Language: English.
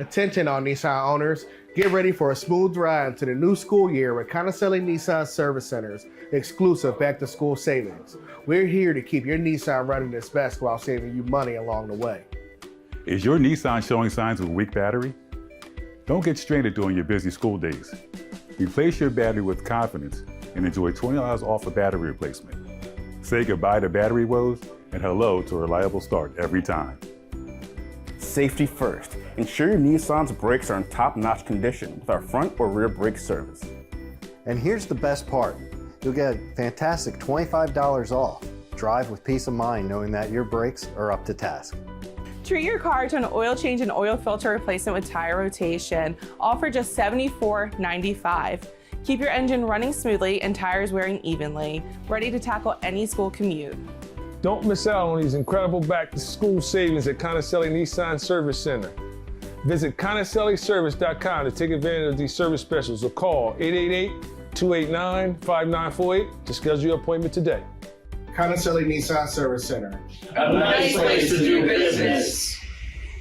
Attention all Nissan owners, get ready for a smooth ride into the new school year with Conicelli Nissan Service Center's exclusive back-to-school savings. We're here to keep your Nissan running its best while saving you money along the way. Is your Nissan showing signs of a weak battery? Don't get stranded during your busy school days. Replace your battery with confidence and enjoy $20 off a battery replacement. Say goodbye to battery woes and hello to a reliable start every time. Safety first. Ensure your Nissan's brakes are in top-notch condition with our front or rear brake service. And here's the best part. You'll get a fantastic $25 off. Drive with peace of mind knowing that your brakes are up to task. Treat your car to an oil change and oil filter replacement with tire rotation, all for just $74.95. Keep your engine running smoothly and tires wearing evenly, ready to tackle any school commute. Don't miss out on these incredible back-to-school savings at Conicelli Nissan Service Center. Visit ConicelliService.com to take advantage of these service specials or call 888-289-5948 to schedule your appointment today. Conicelli Nissan Service Center. A nice place to do business.